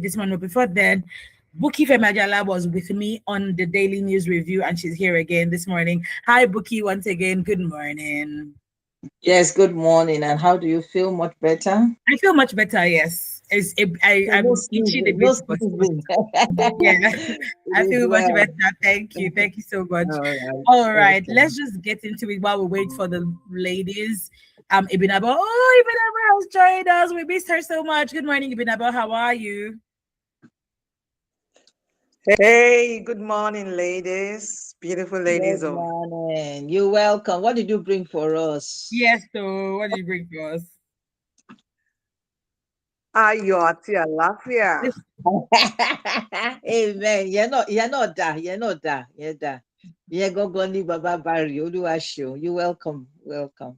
this morning. But before then, Buki Femajala was with me on the Daily News Review, and she's here again this morning. Hi, Buki, once again. Good morning. Yes, good morning. And how do you feel? Much better? I feel much better, yes. I'm itching a bit, but yeah, It I is feel much well. better. Thank you. Thank you so much. All right. All right, Welcome. let's just get into it while we wait for the ladies. Ibinabo. Oh, Ibinabo has joined us. We missed her so much. Good morning, Ibinabo. How are you? Hey, good morning, ladies. Beautiful ladies Good of morning. You're welcome. What did you bring for us? Yes, so what did you bring for us? Ayọ̀ àti àlàáfíà. Amen. You're not that. You're gogoni Baba Barry. Oluwasho. You're welcome. Welcome.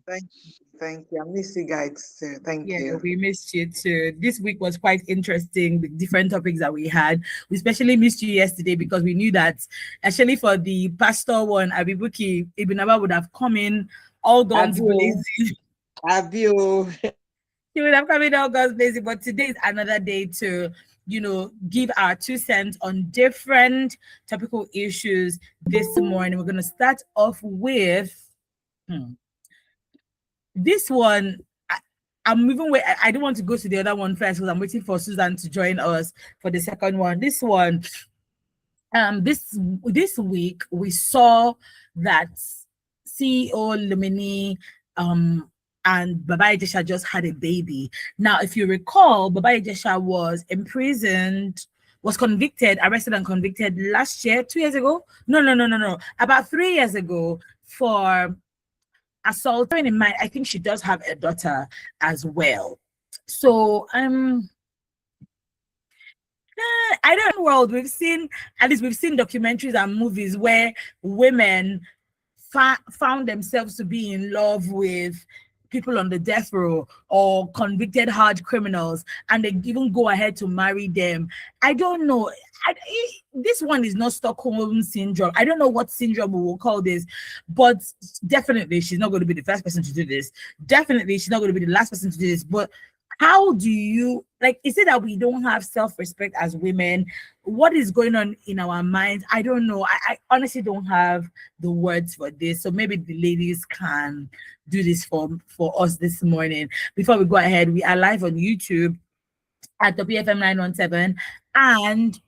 Thank you. I miss you guys too. Thank Yeah, you. we missed you too. This week was quite interesting, the different topics that we had. We especially missed you yesterday because we knew that actually for the pastor one, Abibuki Ibinaba would have come in all guns blazing. Abio. He would have come in all guns blazing, but today is another day to, give our 2 cents on different topical issues this morning. We're going to start off with this one. I'm even wait. I don't want to go to the other one first because I'm waiting for Susan to join us for the second one. This one, this week we saw that CEO Luminee and Baba Ijesha just had a baby. Now, if you recall, Baba Ijesha was imprisoned, was convicted, arrested and convicted last year, 2 years ago. No. About 3 years ago for assault. In mind, I think she does have a daughter as well. So I don't know. World we've seen documentaries and movies where women found themselves to be in love with people on the death row or convicted hard criminals, and they even go ahead to marry them. I don't know. This one is not Stockholm syndrome. I don't know what syndrome we will call this, but definitely she's not going to be the first person to do this. Definitely she's not going to be the last person to do this. But how do you, is it that we don't have self-respect as women? What is going on in our minds? I don't know. I honestly don't have the words for this. So maybe the ladies can do this for us this morning. Before we go ahead, we are live on YouTube at WFM 917 and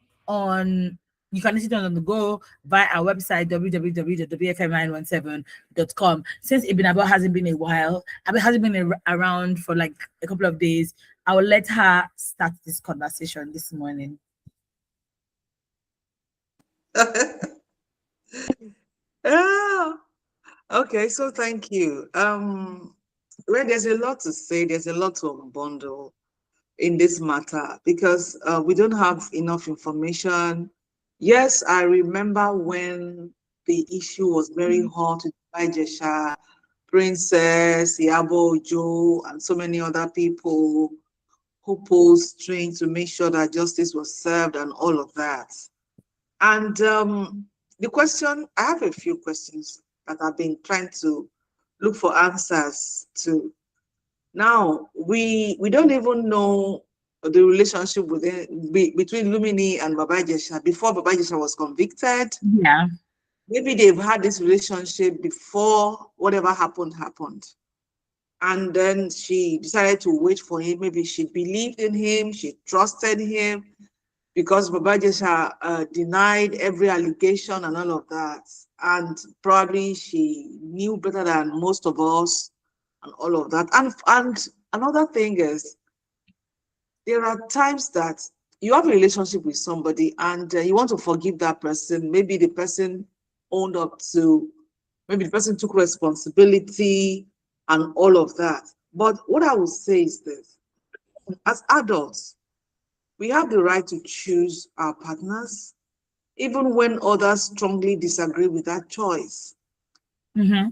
you can listen on the go via our website www.wfm917.com. Since Ibinabo hasn't been around for like a couple of days, I will let her start this conversation this morning. Okay, so thank you. Well, there's a lot to say. There's a lot to unbundle in this matter because we don't have enough information. Yes, I remember when the issue was very hot with Ijesha, Princess, Yabo Joe, and so many other people who pulled strings to make sure that justice was served and all of that. And the question, I have a few questions that I've been trying to look for answers to. Now, we don't even know the relationship between Luminee and Baba Ijesha before Baba Ijesha was convicted. Yeah. Maybe they've had this relationship before whatever happened. And then she decided to wait for him. Maybe she believed in him, she trusted him because Baba Ijesha denied every allegation and all of that. And probably she knew better than most of us and all of that. And another thing is, there are times that you have a relationship with somebody and you want to forgive that person. Maybe the person owned up to, maybe the person took responsibility and all of that. But what I would say is this: as adults, we have the right to choose our partners, even when others strongly disagree with that choice. Mm-hmm.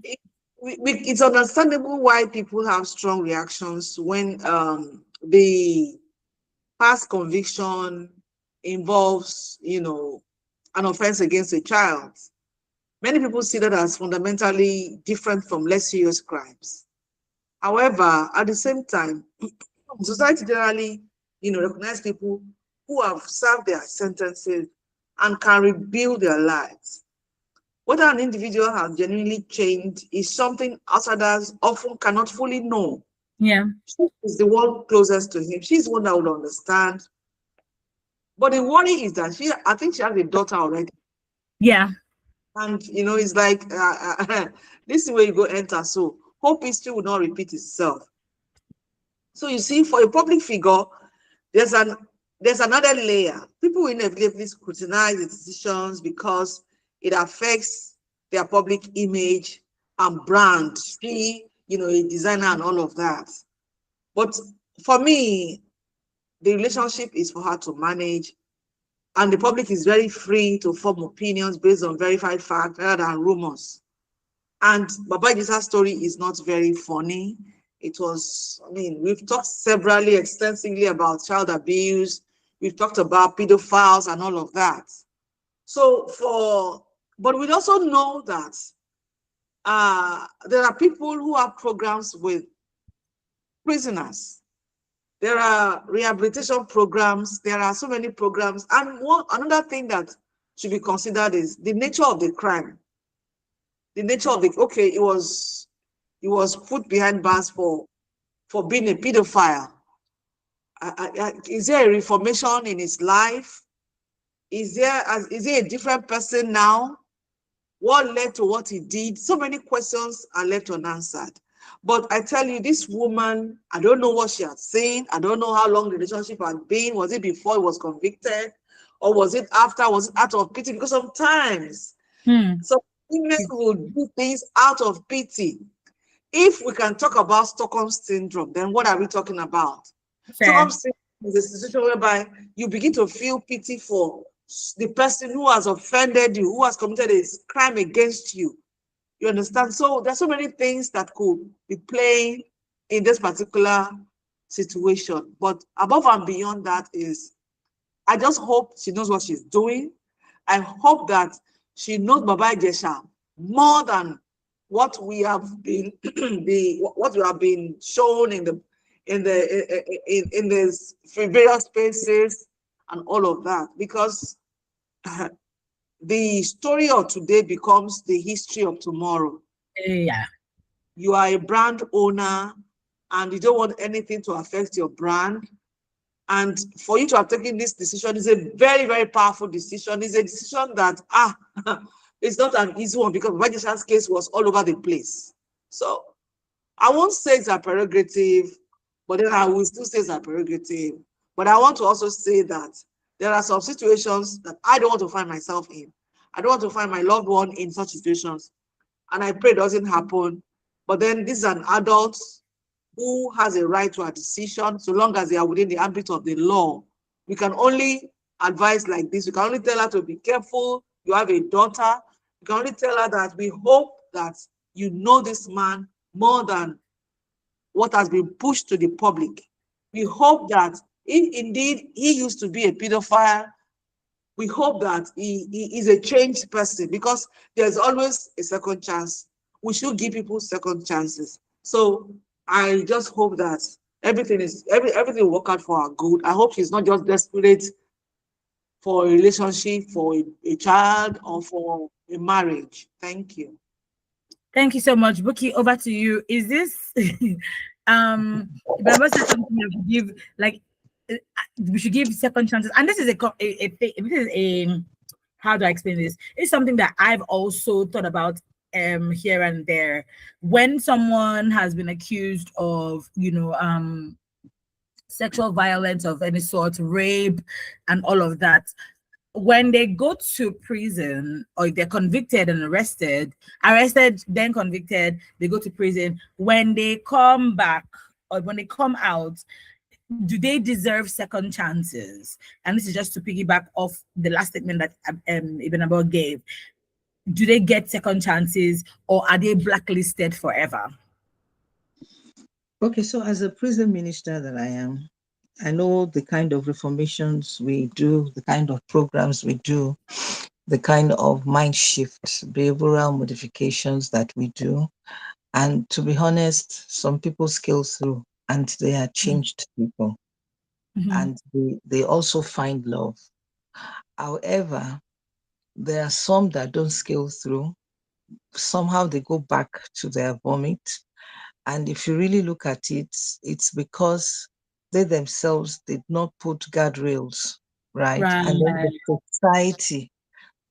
It's understandable why people have strong reactions when the past conviction involves, an offense against a child. Many people see that as fundamentally different from less serious crimes. However, at the same time, society generally, recognize people who have served their sentences and can rebuild their lives. Whether an individual has genuinely changed is something outsiders often cannot fully know. Yeah. She is the one closest to him. She's the one that would understand. But the worry is that I think she has a daughter already. Yeah. And, it's like, this is where you go enter. So hope history will not repeat itself. So you see, for a public figure, there's another layer. People will inevitably scrutinize the decisions because it affects their public image and brand. She, a designer and all of that. But for me, the relationship is for her to manage, and the public is very free to form opinions based on verified facts rather than rumors. And Baba Ijesha's story is not very funny. It was, we've talked severally, extensively about child abuse. We've talked about pedophiles and all of that. But we also know that there are people who have programs with prisoners. There are rehabilitation programs. There are so many programs. And another thing that should be considered is the nature of the crime. The nature of he was put behind bars for being a pedophile. Is there a reformation in his life? Is he a different person now? What led to what he did? So many questions are left unanswered. But I tell you, this woman, I don't know what she had seen. I don't know how long the relationship had been. Was it before he was convicted? Or was it after? Was it out of pity? Because sometimes some women will do things out of pity. If we can talk about Stockholm Syndrome, then what are we talking about? Stockholm Syndrome is a situation whereby you begin to feel pity for the person who has offended you, who has committed a crime against you. You understand? So there's so many things that could be playing in this particular situation. But above and beyond that is, I just hope she knows what she's doing. I hope that she knows Baba Ijesha more than what we have been shown in the various spaces and all of that, because the story of today becomes the history of tomorrow. Yeah. You are a brand owner and you don't want anything to affect your brand. And for you to have taken this decision is a very, very powerful decision. It's a decision that, it's not an easy one, because Baba Ijesha's case was all over the place. So I won't say it's a prerogative, but then I will still say it's a prerogative. But I want to also say that there are some situations that I don't want to find myself in. I don't want to find my loved one in such situations. And I pray it doesn't happen. But then this is an adult who has a right to a decision, so long as they are within the ambit of the law. We can only advise like this. We can only tell her to be careful. You have a daughter. We can only tell her that we hope that you know this man more than what has been pushed to the public. We hope that if indeed he used to be a pedophile, we hope that he is a changed person, because there's always a second chance. We should give people second chances. So I just hope that everything will work out for our good. I hope she's not just desperate for a relationship, for a child, or for a marriage. Thank you. Thank you so much. Buki, over to you. Is this Baba said something that we give, like, we should give second chances, and this is a how do I explain this? It's something that I've also thought about here and there. When someone has been accused of, sexual violence of any sort, rape, and all of that, when they go to prison, or if they're convicted and arrested, then convicted, they go to prison. When they come back, or when they come out, do they deserve second chances? And this is just to piggyback off the last statement that Ibn Abel gave. Do they get second chances, or are they blacklisted forever? Okay, so as a prison minister that I am, I know the kind of reformations we do, the kind of programs we do, the kind of mind shifts, behavioral modifications that we do. And to be honest, some people scale through and they are changed people. and they also find love. However, there are some that don't scale through. Somehow they go back to their vomit. And if you really look at it, it's because they themselves did not put guardrails, right? And then Right.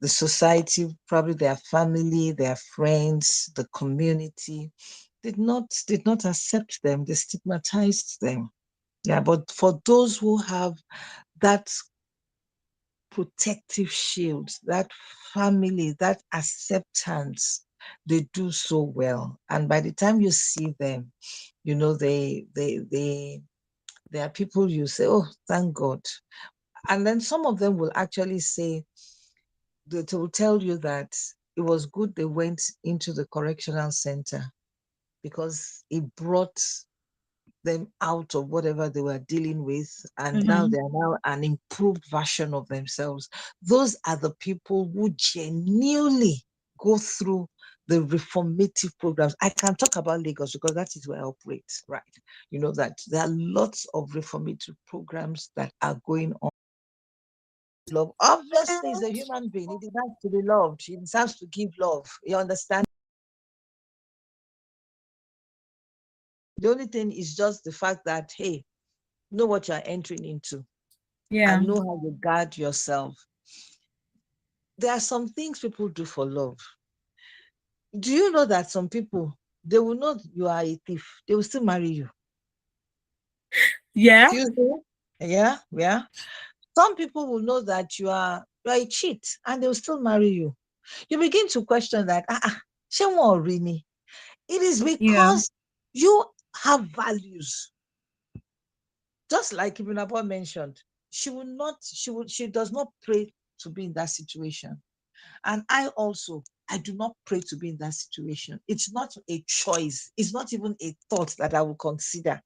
the society, probably their family, their friends, the community, did not accept them. They stigmatized them. Yeah, but for those who have that protective shield, that family, that acceptance, they do so well. And by the time you see them, they are people you say, oh, thank God. And then some of them will actually say, they will tell you that it was good they went into the correctional center because it brought them out of whatever they were dealing with, and now they are now an improved version of themselves. Those are the people who genuinely go through the reformative programs. I can talk about Lagos because that is where I operate, right? You know that there are lots of reformative programs that are going on. Love, obviously, is a human being. He deserves to be loved. He deserves to give love. You understand? The only thing is just the fact that, hey, know what you're entering into Yeah. and know how you guard yourself. There are some things people do for love. Do you know that some people, they will know you are a thief, they will still marry you? Yeah. Excuse me? Yeah, yeah. Some people will know that you are a cheat and they will still marry you. You begin to question that, shame or really? It is Yeah. because you have values. Just like Ibn Abba mentioned, she does not pray to be in that situation. And I do not pray to be in that situation. It's not a choice. It's not even a thought that I will consider.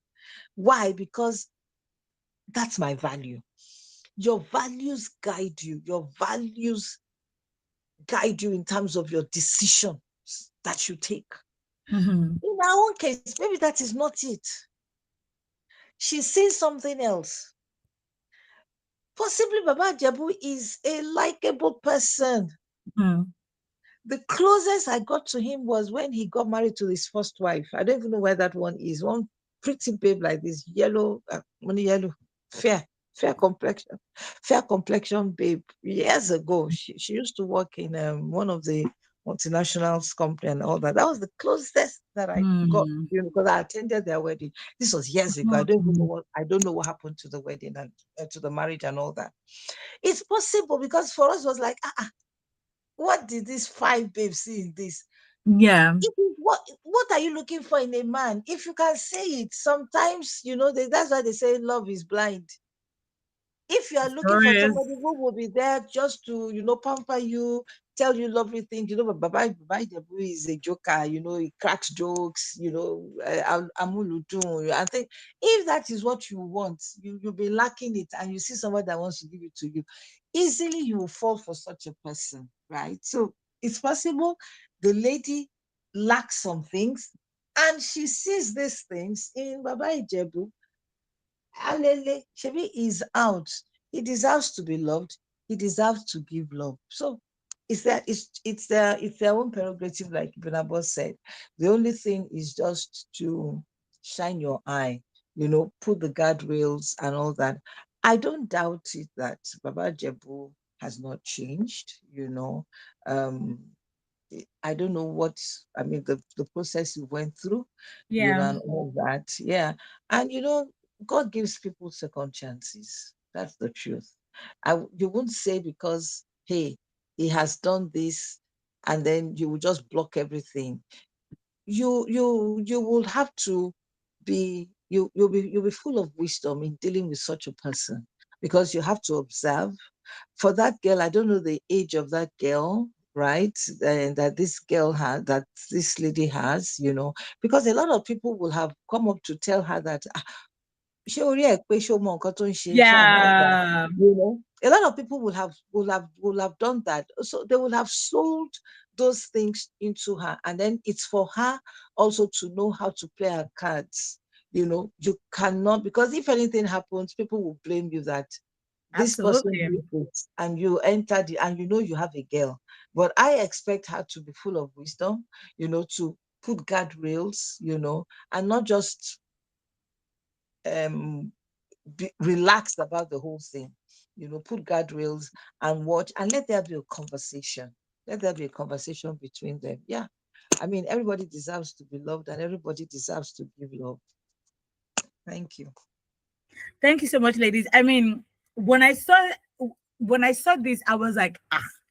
Why? Because that's my value. Your values guide you. Your values guide you in terms of your decisions that you take. In our own case, maybe that is not it. She's seen something else. Possibly Baba Jabu is a likable person. The closest I got to him was when he got married to his first wife. I don't even know where that one is. One pretty babe like this, yellow, money yellow, fair, fair complexion, fair complexion babe. Years ago, she used to work in one of the multinationals company and all that. That was the closest that I got, because I attended their wedding. This was years ago. I don't know what happened to the wedding and to the marriage and all that. It's possible because for us it was like, what did these five babes see in this? Yeah. What are you looking for in a man? If you can say it, sometimes, that's why they say love is blind. If you are looking for somebody who will be there just to, pamper you, tell you lovely things, but Baba Debu is a joker, he cracks jokes, Amuludu. I think if that is what you want, you'll be lacking it, and you see somebody that wants to give it to you, easily you will fall for such a person, right? So it's possible the lady lacks some things, and she sees these things in Baba Ijebu. Alele, Shebi is out. He deserves to be loved. He deserves to give love. So it's their own prerogative, like Ibn Abbas said. The only thing is just to shine your eye, put the guardrails and all that. I don't doubt it that Baba Jebu has not changed. Um, I don't know the process you went through, Yeah. and all that. Yeah. And, God gives people second chances. That's the truth. You won't say because, hey, he has done this, and then you will just block everything. You will have to you'll be full of wisdom in dealing with such a person, because you have to observe. For that girl, I don't know the age of that girl, right? And that this lady has, because a lot of people will have come up to tell her that, Yeah. a lot of people will have done that. So they will have sold those things into her, and then it's for her also to know how to play her cards, You cannot, because if anything happens, people will blame you that this person Absolutely. did this, and you entered it, and you have a girl. But I expect her to be full of wisdom, to put guardrails, and not just be relaxed about the whole thing. Put guardrails and watch, and let there be a conversation. Let there be a conversation between them. Yeah. I mean, everybody deserves to be loved, and everybody deserves to give love. Thank you. Thank you so much, ladies. I mean, when I saw this, I was like,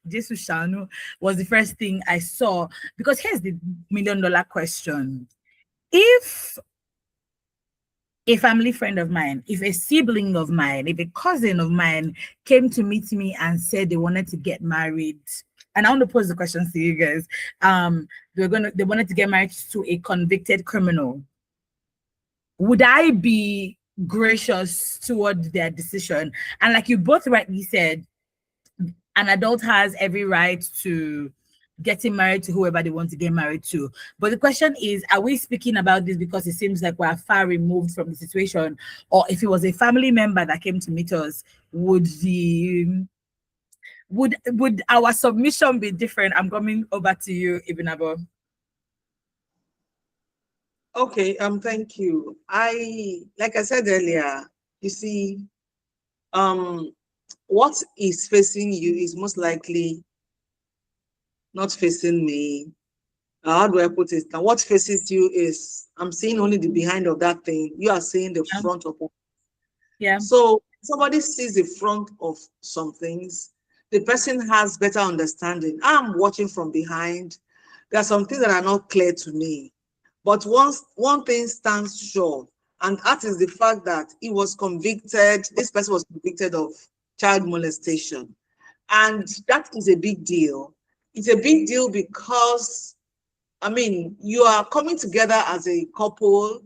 Jesus Shanu was the first thing I saw. Because here's the $1,000,000 question. If a family friend of mine, if a sibling of mine, if a cousin of mine came to meet me and said they wanted to get married, and I want to pose the question to you guys. They wanted to get married to a convicted criminal. Would I be gracious toward their decision? And like you both rightly said, an adult has every right to getting married to whoever they want to get married to. But the question is, are we speaking about this because it seems like we're far removed from the situation? Or if it was a family member that came to meet us, would our submission be different? I'm coming over to you, Ibn Abo. Okay, thank you. Like I said earlier, you see, what is facing you is most likely not facing me. How do I put it? Now, what faces you is, I'm seeing only the behind of that thing. You are seeing the front of it. Yeah. So somebody sees the front of some things. The person has better understanding. I'm watching from behind. There are some things that are not clear to me. But one thing stands sure, and that is the fact that he was convicted. This person was convicted of child molestation. And that is a big deal. It's a big deal because, I mean, you are coming together as a couple.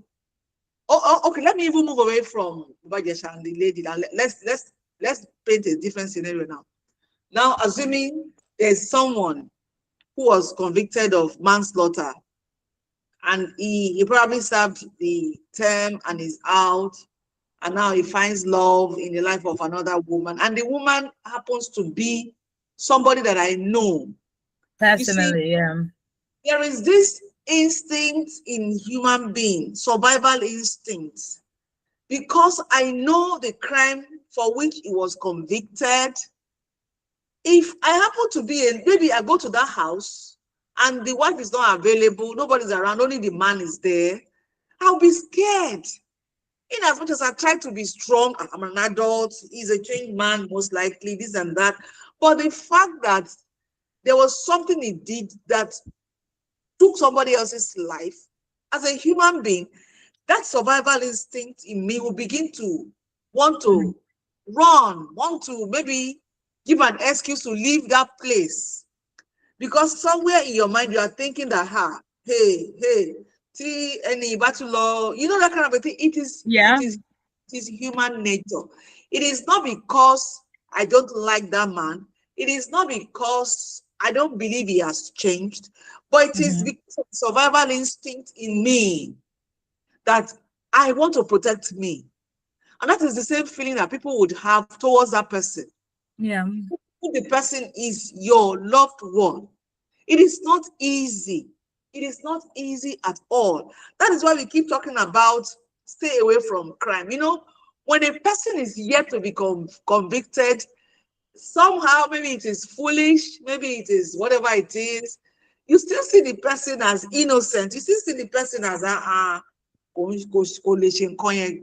Okay, let me even move away from Ijesha and the lady. Now, let's paint a different scenario now. Now, assuming there's someone who was convicted of manslaughter, and he probably served the term and is out, and now he finds love in the life of another woman, and the woman happens to be somebody that I know. Personally, yeah. There is this instinct in human beings, survival instinct, because I know the crime for which he was convicted. If I happen to be maybe I go to that house and the wife is not available, nobody's around, only the man is there, I'll be scared. In as much as I try to be strong, I'm an adult, he's a changed man, most likely, this and that. But the fact that there was something he did that took somebody else's life, as a human being, that survival instinct in me will begin to want to run, want to maybe give an excuse to leave that place. Because somewhere in your mind, you are thinking that, hey, see any battle law, that kind of a thing. It is human nature. It is not because I don't like that man. It is not because I don't believe he has changed, but it is because of survival instinct in me that I want to protect me. And that is the same feeling that people would have towards that person. Yeah. If the person is your loved one, it is not easy. It is not easy at all. That is why we keep talking about stay away from crime. When a person is yet to be convicted, somehow, maybe it is foolish, maybe it is whatever it is, you still see the person as innocent. You still see the person as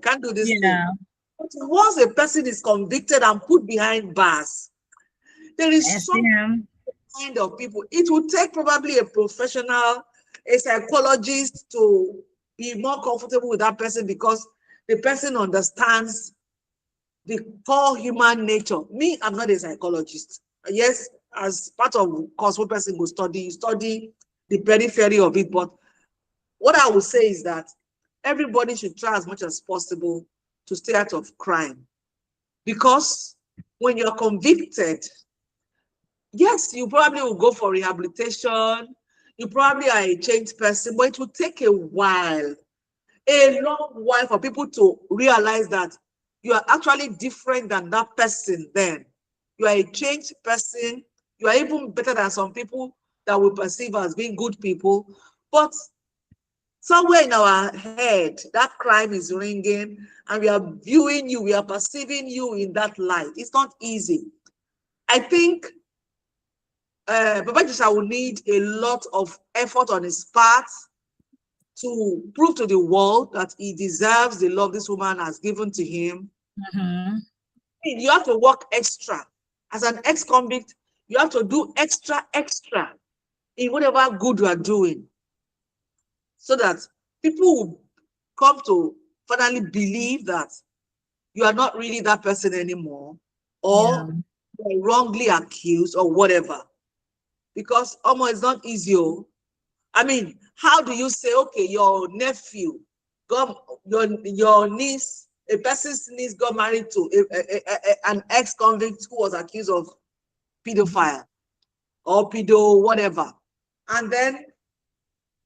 can't do this thing. But once a person is convicted and put behind bars, there is some kind of people. It would take probably a professional, a psychologist to be more comfortable with that person, because the person understands the core human nature. Me, I'm not a psychologist. Yes, as part of course, one person will study the periphery of it. But what I would say is that everybody should try as much as possible to stay out of crime. Because when you're convicted, yes, you probably will go for rehabilitation. You probably are a changed person, but it will take a while. a long while for people to realize that you are actually different than that person then. You are a changed person. You are even better than some people that we perceive as being good people. But somewhere in our head, that crime is ringing, and we are viewing you, we are perceiving you in that light. It's not easy. I think Baba Ijesha will need a lot of effort on his part to prove to the world that he deserves the love this woman has given to him. Mm-hmm. You have to work extra. As an ex-convict, you have to do extra in whatever good you are doing, so that people will come to finally believe that you are not really that person anymore, Yeah. or you're wrongly accused or whatever. Because almost it's not easy. I mean, how do you say, okay, your nephew got your niece, a person's niece got married to an ex-convict who was accused of pedophile or pedo whatever, and then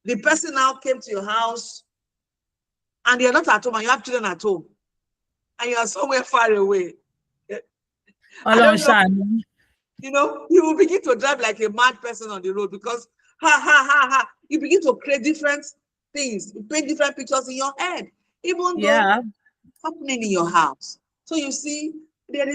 the person now came to your house and you're not at home and you have children at home and you are somewhere far away. I don't know, Olonshan. you will begin to drive like a mad person on the road because you begin to create different things, you paint different pictures in your head, even though Yeah. it's happening in your house. So you see, it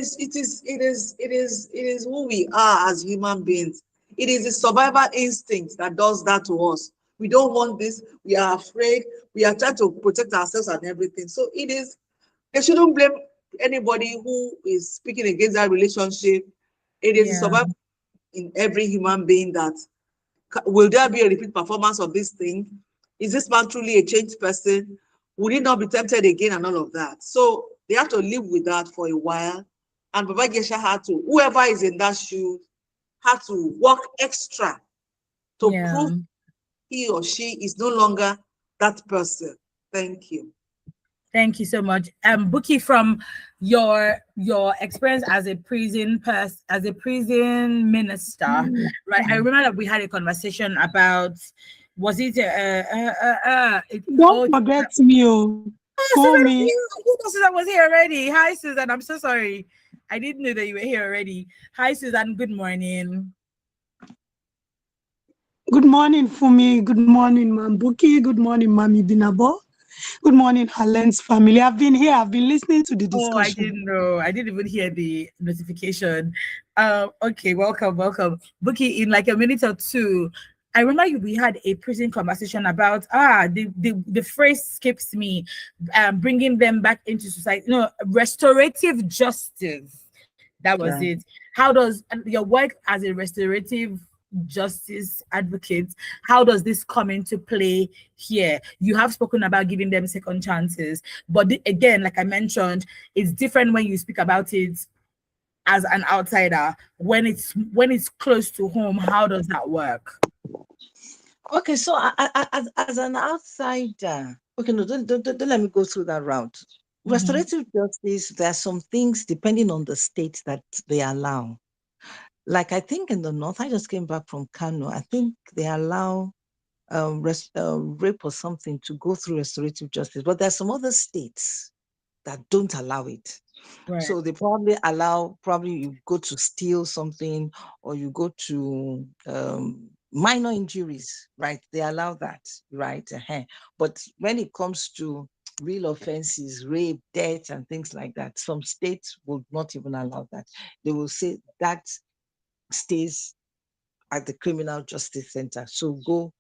is who we are as human beings. It is the survival instinct that does that to us. We don't want this, we are afraid, we are trying to protect ourselves and everything. So they shouldn't blame anybody who is speaking against that relationship. It is the Yeah. survival in every human being that will there be a repeat performance of this thing? Is this man truly a changed person? Would he not be tempted again and all of that? So they have to live with that for a while. And Baba Gesha had to, whoever is in that shoe, had to work extra to Yeah. prove he or she is no longer that person. Thank you. Thank you so much. Buki, from your experience as a as a prison minister, right? I remember that we had a conversation about, was it Don't forget me, oh. Call Susan, me. Susan was here already. Hi, Susan. I'm so sorry. I didn't know that you were here already. Hi, Susan. Good morning. Good morning, Fumi. Good morning, Mambuki. Good morning, Mami Binabo. Good morning, HerLens family. I've been here. I've been listening to the Oh, I discussion. didn't know. I didn't even hear the notification. Okay, welcome. Buki, in like a minute or two, I remember we had a prison conversation about the phrase skips me, bringing them back into society. No, restorative justice. That was Yeah. it. How does your work as a restorative justice advocate, how does this come into play here? You have spoken about giving them second chances, but again, like I mentioned, it's different when you speak about it as an outsider. When it's close to home, how does that work? Okay, so as an outsider, okay, no, don't let me go through that route. Restorative justice, there are some things depending on the state that they allow. Like I think in the north, I just came back from Kano. I think they allow rape or something to go through restorative justice, but there are some other states that don't allow it. Right. So they probably allow, you go to steal something or you go to minor injuries, right? They allow that, right? But when it comes to real offenses, rape, death, and things like that, some states will not even allow that. They will say that stays at the criminal justice center. So go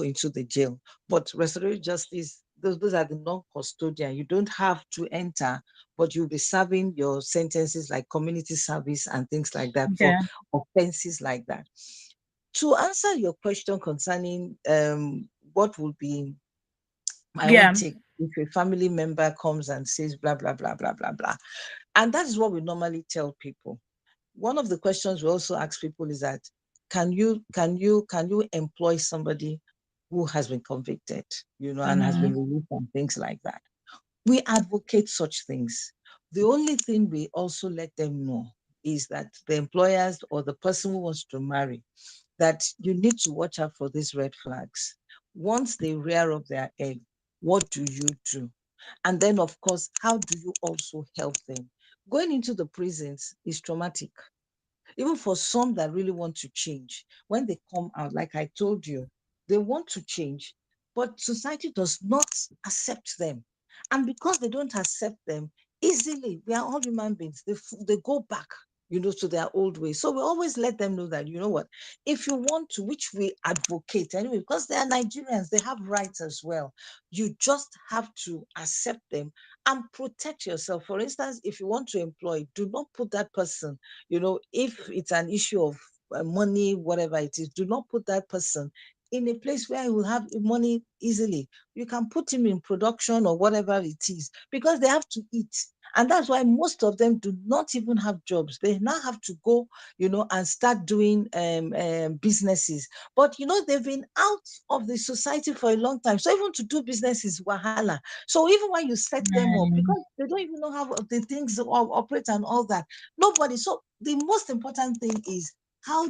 into the jail. But restorative justice, those are the non-custodian. You don't have to enter, but you'll be serving your sentences like community service and things like that for Okay. offenses like that. To answer your question concerning what would be my own Yeah. take if a family member comes and says blah blah blah blah blah blah, and that is what we normally tell people. One of the questions we also ask people is that can you employ somebody who has been convicted, and has been released and things like that. We advocate such things. The only thing we also let them know is that the employers or the person who wants to marry, that you need to watch out for these red flags. Once they rear up their head, what do you do? And then, of course, how do you also help them? Going into the prisons is traumatic. Even for some that really want to change, when they come out, like I told you, they want to change, but society does not accept them. And because they don't accept them easily, we are all human beings, they go back, to their old ways. So we always let them know that, what, if you want to, which we advocate anyway, because they are Nigerians, they have rights as well. You just have to accept them and protect yourself. For instance, if you want to employ, do not put that person, if it's an issue of money, whatever it is, do not put that person in a place where he will have money easily. You can put him in production or whatever it is, because they have to eat. And that's why most of them do not even have jobs. They now have to go, and start doing businesses. But, they've been out of the society for a long time. So even to do business is wahala. So even when you set them up, because they don't even know how the things operate and all that, nobody. So the most important thing is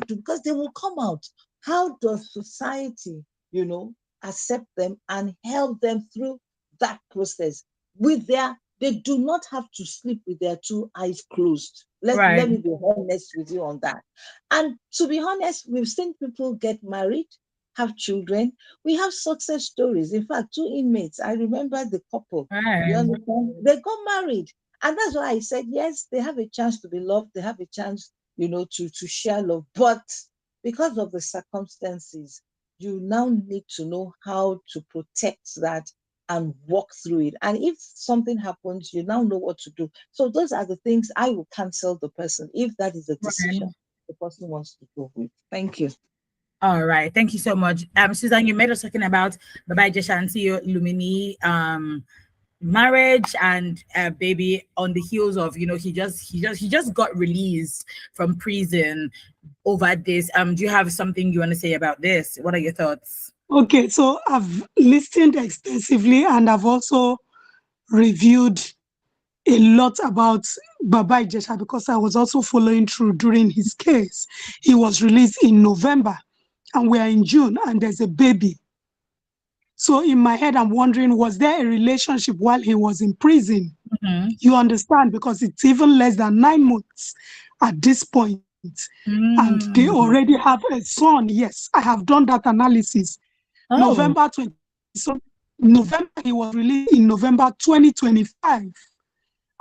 because they will come out. How does society, accept them and help them through that process they do not have to sleep with their two eyes closed. Let me be honest with you on that. And to be honest, we've seen people get married, have children. We have success stories. In fact, 2 inmates, I remember the couple, you understand? They got married. And that's why I said, yes, they have a chance to be loved. They have a chance, to share love. But because of the circumstances, you now need to know how to protect that and walk through it. And if something happens, you now know what to do. So those are the things I will cancel the person if that is a decision the person wants to go with. Thank you. All right. Thank you so much. Susan, you made us talking about Ijesha and CEO Luminee, marriage and baby on the heels of, he just got released from prison over this. Do you have something you want to say about this? What are your thoughts? Okay, so I've listened extensively and I've also reviewed a lot about Baba Ijesha because I was also following through during his case. He was released in November and we are in June and there's a baby. So in my head, I'm wondering, was there a relationship while he was in prison? Mm-hmm. You understand, because it's even less than 9 months at this point. And they already have a son. Yes, I have done that analysis. November he was released in November 2025,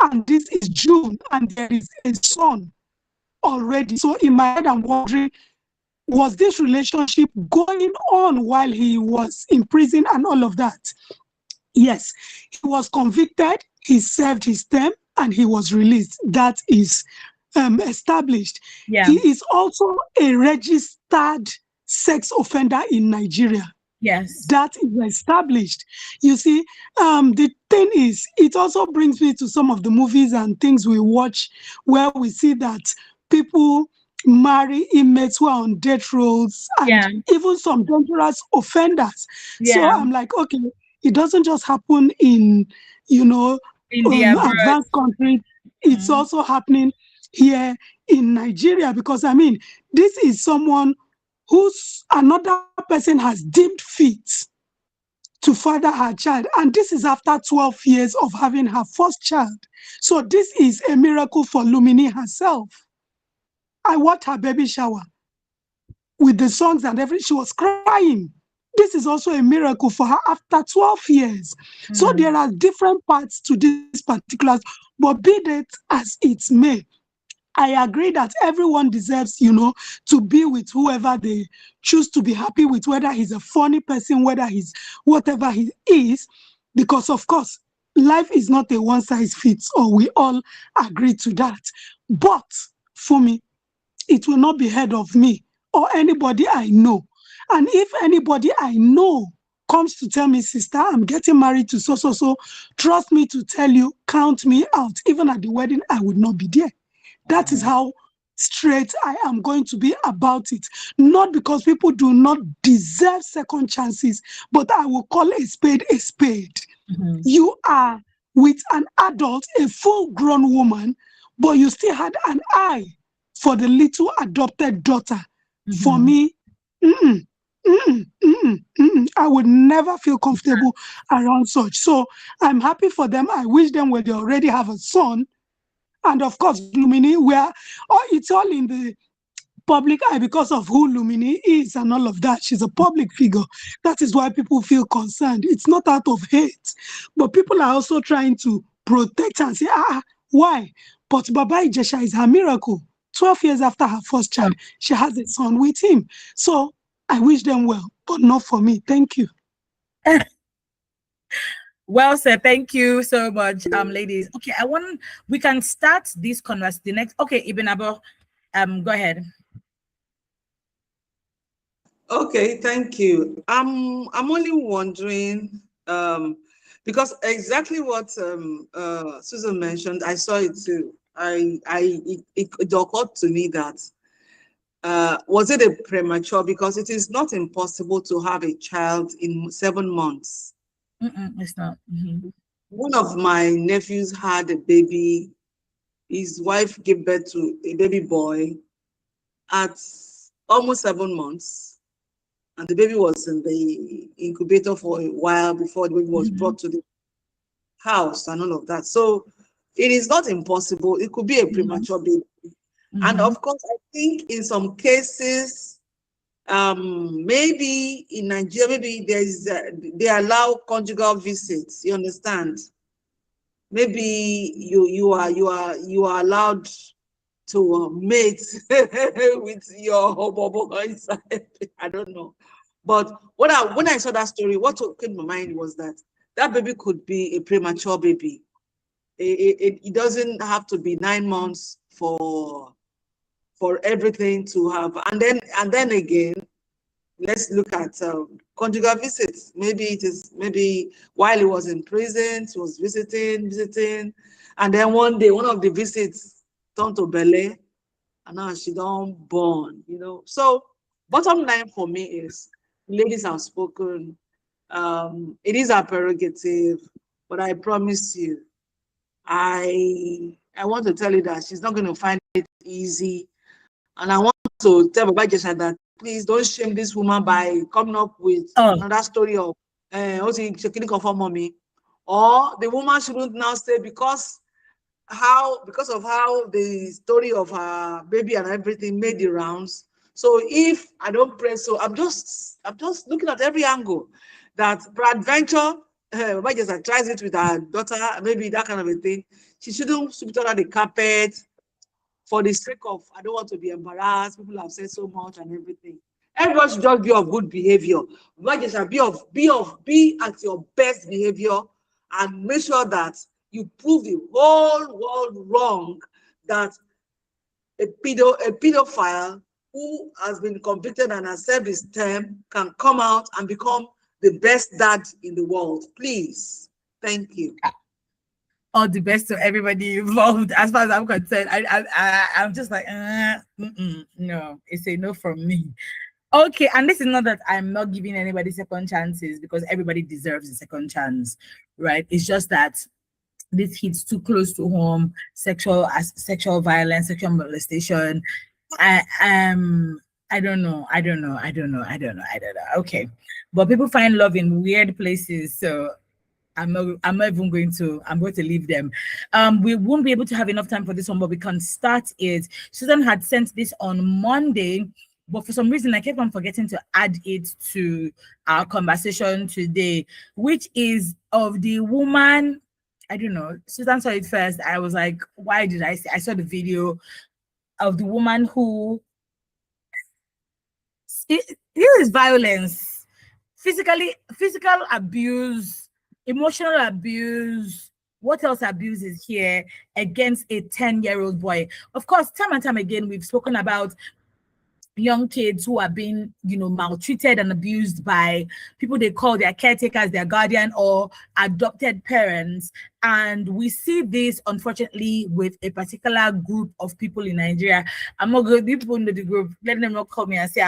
and this is June, and there is a son already. So in my head, I'm wondering, was this relationship going on while he was in prison and all of that? Yes, he was convicted, he served his term, and he was released. That is established. Yeah. He is also a registered sex offender in Nigeria. Yes. That is established. You see, the thing is, it also brings me to some of the movies and things we watch where we see that people marry inmates who are on death rows and even some dangerous offenders. Yeah. So I'm like, okay, it doesn't just happen in, advanced countries. It's also happening here in Nigeria because, I mean, this is someone who's another person has deemed fit to father her child. And this is after 12 years of having her first child. So this is a miracle for Luminee herself. I watched her baby shower with the songs and everything. She was crying. This is also a miracle for her after 12 years. So there are different parts to this particular, but be that as it may, I agree that everyone deserves, to be with whoever they choose to be happy with, whether he's a funny person, whether he's whatever he is, because of course, life is not a one-size-fits-all. We all agree to that. But for me, it will not be heard of me or anybody I know. And if anybody I know comes to tell me, sister, I'm getting married to so, trust me to tell you, count me out. Even at the wedding, I would not be there. That is how straight I am going to be about it. Not because people do not deserve second chances, but I will call a spade a spade. Mm-hmm. You are with an adult, a full-grown woman, but you still had an eye for the little adopted daughter. Mm-hmm. For me, I would never feel comfortable around such. So I'm happy for them. I wish them well. They already have a son. And of course, Luminee, it's all in the public eye because of who Luminee is and all of that. She's a public figure. That is why people feel concerned. It's not out of hate, but people are also trying to protect her and say, why? But Baba Ijesha is her miracle. 12 years after her first child, she has a son with him. So I wish them well, but not for me. Thank you. Well said. Thank you so much, ladies. Okay, we can start this conversation. The next, okay, Ibn Abo, go ahead. Okay, thank you. I'm only wondering, because exactly what Susan mentioned, I saw it too. It occurred to me that was it a premature? Because it is not impossible to have a child in 7 months. It's not. Mm-hmm. One of my nephews had a baby. His wife gave birth to a baby boy at almost 7 months. And the baby was in the incubator for a while before the baby was brought to the house and all of that. So it is not impossible. It could be a premature baby. And of course, I think in some cases, maybe in Nigeria, maybe they allow conjugal visits. You understand? Maybe you are allowed to mate with your hobo inside. I don't know. But when I saw that story, what came to my mind was that baby could be a premature baby. It doesn't have to be 9 months for everything to have. And then again, let's look at conjugal visits. Maybe while he was in prison, he was visiting, and then one day one of the visits turned to Bele, and now she don't born. So bottom line for me is, ladies have spoken. It is our prerogative, but I promise you, I want to tell you that she's not going to find it easy. And I want to tell Baba Ijesha that please don't shame this woman by coming up with another story of mommy. Or the woman shouldn't now say because of how the story of her baby and everything made the rounds. So if I don't press, so I'm just looking at every angle that peradventure Baba Ijesha tries it with her daughter, maybe that kind of a thing. She shouldn't sweep it under the carpet. For the sake of, I don't want to be embarrassed. People have said so much and everything. Everyone should just be of good behavior. Be at your best behavior and make sure that you prove the whole world wrong that a pedophile who has been convicted and has served his term can come out and become the best dad in the world. Please. Thank you. All the best to everybody involved. As far as I'm concerned, I'm just like, no, it's a no from me. Okay, and this is not that I'm not giving anybody second chances, because everybody deserves a second chance, right? It's just that this hits too close to home. Sexual violence, sexual molestation. I don't know. Okay, but people find love in weird places, so I'm going to leave them. We won't be able to have enough time for this one, but we can start it. Susan had sent this on Monday, but for some reason I kept on forgetting to add it to our conversation today, which is of the woman. I don't know. Susan saw it first. I was like, why did I saw the video of the woman who this is violence, physical abuse, emotional abuse. What else abuse is here against a 10-year-old boy? Of course, time and time again, we've spoken about young kids who are being, maltreated and abused by people they call their caretakers, their guardian, or adopted parents. And we see this, unfortunately, with a particular group of people in Nigeria. I'm not going to be people in the group. Let them not call me and say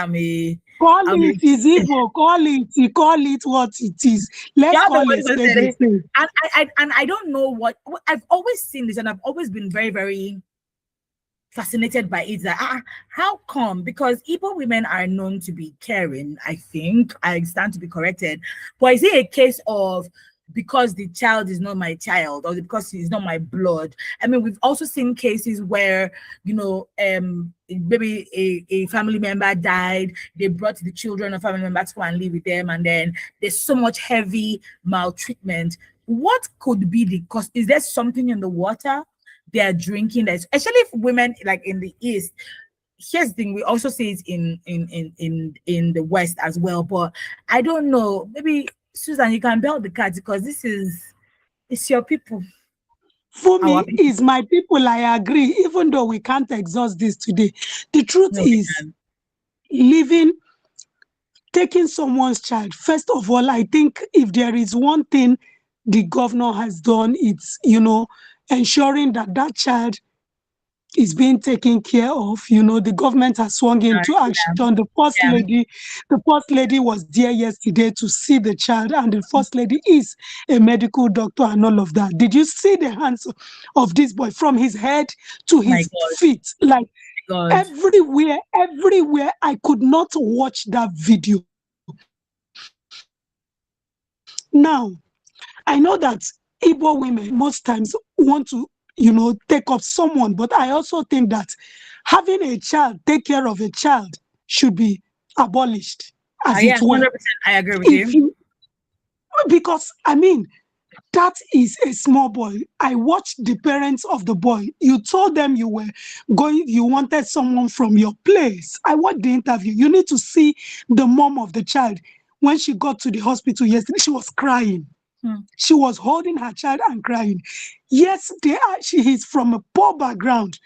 Call it is evil. Call it what it is. Let's call it. And I don't know what I've always seen this, and I've always been very, very fascinated by it. That how come? Because Igbo women are known to be caring. I think I stand to be corrected, but is it a case of because the child is not my child or because he's not my blood? I mean, we've also seen cases where, you know, maybe a family member died, they brought the children or family member to go and live with them, and then there's so much heavy maltreatment. What could be the cause? Is there something in the water they're drinking? That, especially if women like in the East, here's the thing, we also see it in the West as well, but I don't know, maybe Susan, you can belt the cat, because it's your people. For me, is my people, I agree, even though we can't exhaust this today. The truth is, taking someone's child, first of all, I think if there is one thing the governor has done, it's, you know, ensuring that that child is being taken care of. You know, the government has swung into action. The first lady was there yesterday to see the child, and the first lady is a medical doctor and all of that. Did you see the hands of this boy from his head to his feet? Like everywhere, I could not watch that video. Now, I know that Igbo women most times want to, you know, take up someone, but I also think that having a child, take care of a child, should be abolished. Yes, 100%. I agree with you. Because, I mean, that is a small boy. I watched the parents of the boy. You told them you wanted someone from your place. I watched the interview. You need to see the mom of the child. When she got to the hospital yesterday, she was crying. She was holding her child and crying. Yes, she is from a poor background,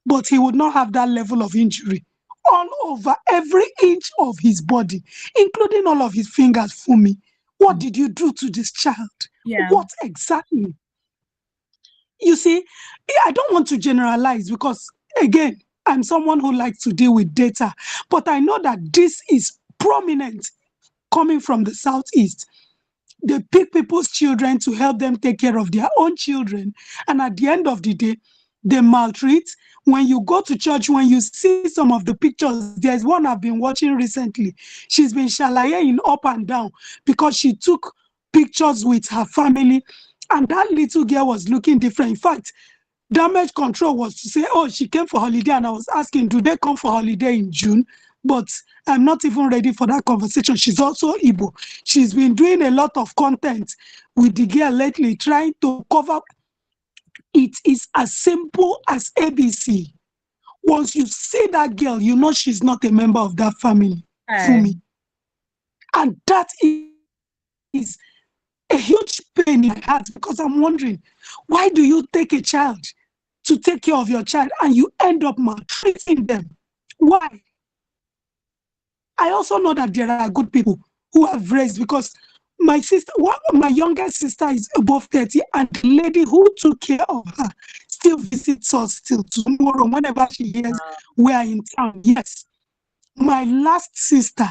but he would not have that level of injury all over every inch of his body, including all of his fingers. For me, what did you do to this child? What exactly? You see, I don't want to generalize because, again, I'm someone who likes to deal with data, but I know that this is prominent coming from the Southeast. They pick people's children to help them take care of their own children. And at the end of the day, they maltreat. When you go to church, when you see some of the pictures, there's one I've been watching recently. She's been shalaying up and down because she took pictures with her family, and that little girl was looking different. In fact, damage control was to say, oh, she came for holiday, and I was asking, do they come for holiday in June? But I'm not even ready for that conversation. She's also Igbo. She's been doing a lot of content with the girl lately, trying to cover. It is as simple as ABC. Once you see that girl, you know she's not a member of that family. For me. And that is a huge pain in my heart, because I'm wondering, why do you take a child to take care of your child and you end up maltreating them? Why? I also know that there are good people who have raised, because my youngest sister is above 30, and the lady who took care of her still visits us till tomorrow whenever she hears we are in town. Yes, my last sister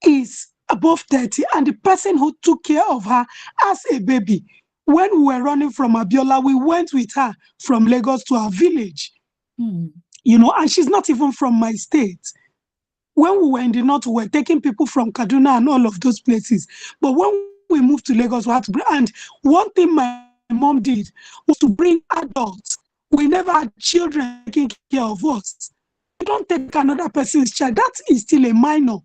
is above 30, and the person who took care of her as a baby, when we were running from Abiola, we went with her from Lagos to our village. You know, and she's not even from my state. When we were in the north, we were taking people from Kaduna and all of those places. But when we moved to Lagos, we had to bring, and one thing my mom did was to bring adults. We never had children taking care of us. We don't take another person's child. That is still a minor.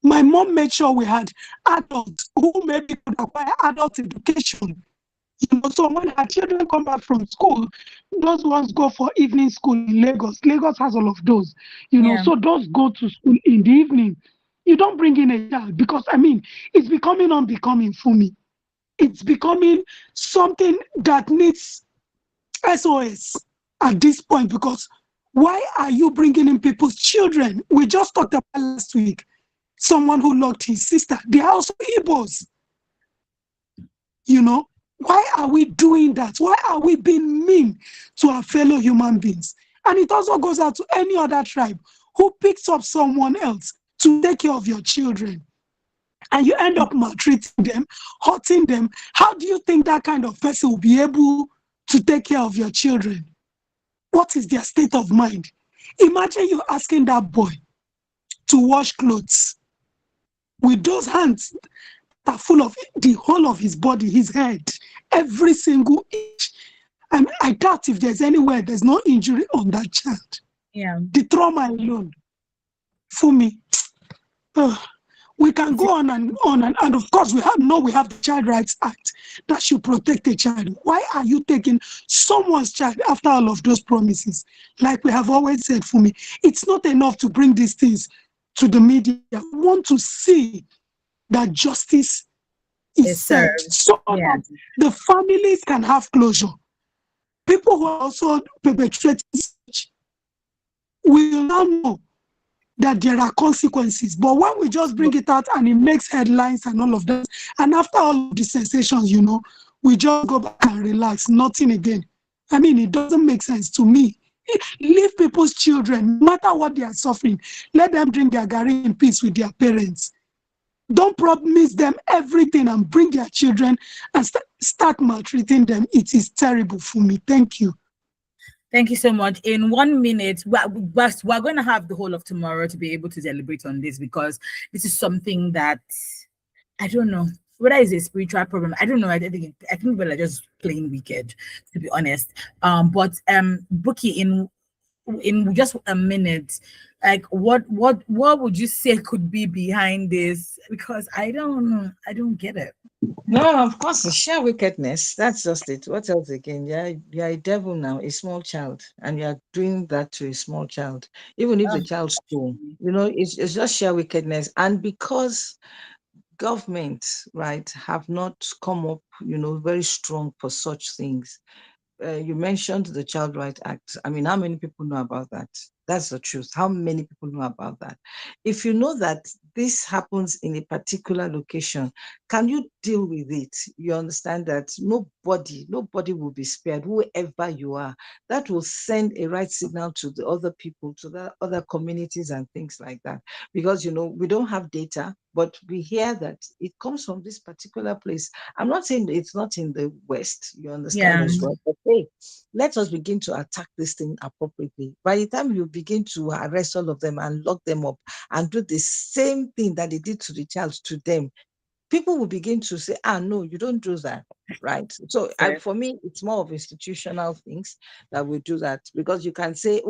My mom made sure we had adults who maybe could acquire adult education. You know, so when her children come back from school, those ones go for evening school in Lagos. Lagos has all of those, you know, so those go to school in the evening. You don't bring in a child, because, I mean, it's becoming unbecoming for me. It's becoming something that needs SOS at this point, because why are you bringing in people's children? We just talked about last week, someone who locked his sister. They are also Igbos, you know. Why are we doing that? Why are we being mean to our fellow human beings? And it also goes out to any other tribe who picks up someone else to take care of your children, and you end up maltreating them, hurting them. How do you think that kind of person will be able to take care of your children? what is their state of mind? Imagine you asking that boy to wash clothes with those hands that are full of the whole of his body, his head, every single inch. And I doubt if there's anywhere there's no injury on that child. Yeah. The trauma alone, for me, we can go on and on, and of course we have the Child Rights Act that should protect a child. Why are you taking someone's child after all of those promises? Like we have always said, for me, it's not enough to bring these things to the media. We want to see that justice is served, so that the families can have closure. People who are also perpetrating such will now know that there are consequences. But when we just bring it out and it makes headlines and all of that, and after all of the sensations, we just go back and relax, nothing again. I mean, it doesn't make sense to me. Leave people's children, no matter what they are suffering, let them drink their garri in peace with their parents. Don't promise them everything and bring their children and start maltreating them. It is terrible for me. Thank you. Thank you so much. In 1 minute, we're going to have the whole of tomorrow to be able to deliberate on this, because this is something that I don't know whether it's a spiritual problem. I don't know. I think people are just plain wicked, to be honest. But Buki, in just a minute, like what would you say could be behind this? Because I don't know. I don't get it. No, of course, it's sheer wickedness. That's just it. What else again? You're a devil now, a small child, and you're doing that to a small child. Even if the child stole, it's just sheer wickedness. And because governments, right, have not come up, very strong for such things. You mentioned the Child Rights Act. I mean, how many people know about that? That's the truth. How many people know about that? If you know that this happens in a particular location, can you deal with it? You understand that nobody will be spared, whoever you are. That will send a right signal to the other people, to the other communities and things like that. Because, we don't have data, but we hear that it comes from this particular place. I'm not saying it's not in the West, you understand as well. But hey, let us begin to attack this thing appropriately. By the time you begin to arrest all of them and lock them up and do the same thing that they did to the child to them, people will begin to say, no, you don't do that, right? So for me, it's more of institutional things that will do that, because you can say,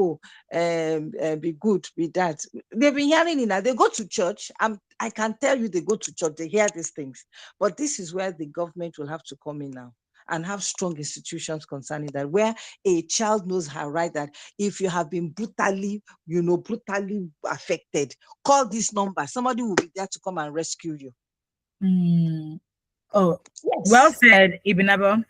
be good, be that. They've been hearing it now. They go to church. I can tell you they go to church, they hear these things. But this is where the government will have to come in now and have strong institutions concerning that, where a child knows her right, that if you have been brutally affected, call this number. Somebody will be there to come and rescue you. Oh, yes. Well said, Ibinabo.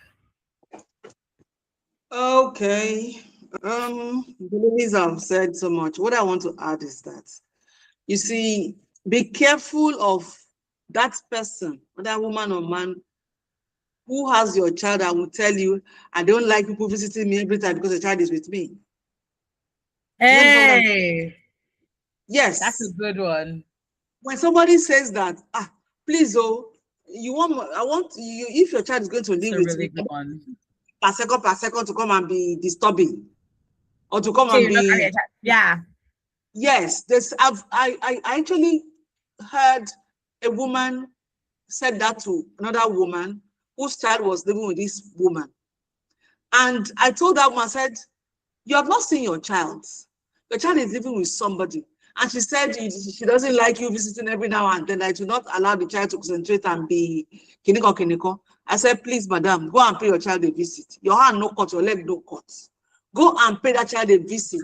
Okay. The ladies have said so much. What I want to add is that, you see, be careful of that person, whether woman or man, who has your child and will tell you, I don't like people visiting me every time because the child is with me. Hey, yes, that's a good one. When somebody says that, please, I want you, if your child is going to live with me, per second to come and be disturbing, or to come and be, yes, I actually heard a woman said that to another woman whose child was living with this woman. And I told that woman, I said, you have not seen your child. Your child is living with somebody. And she said she doesn't like you visiting every now and then. I do not allow the child to concentrate and be kiniko. I said, please, madam, go and pay your child a visit. Your hand no cut, your leg no cut. Go and pay that child a visit.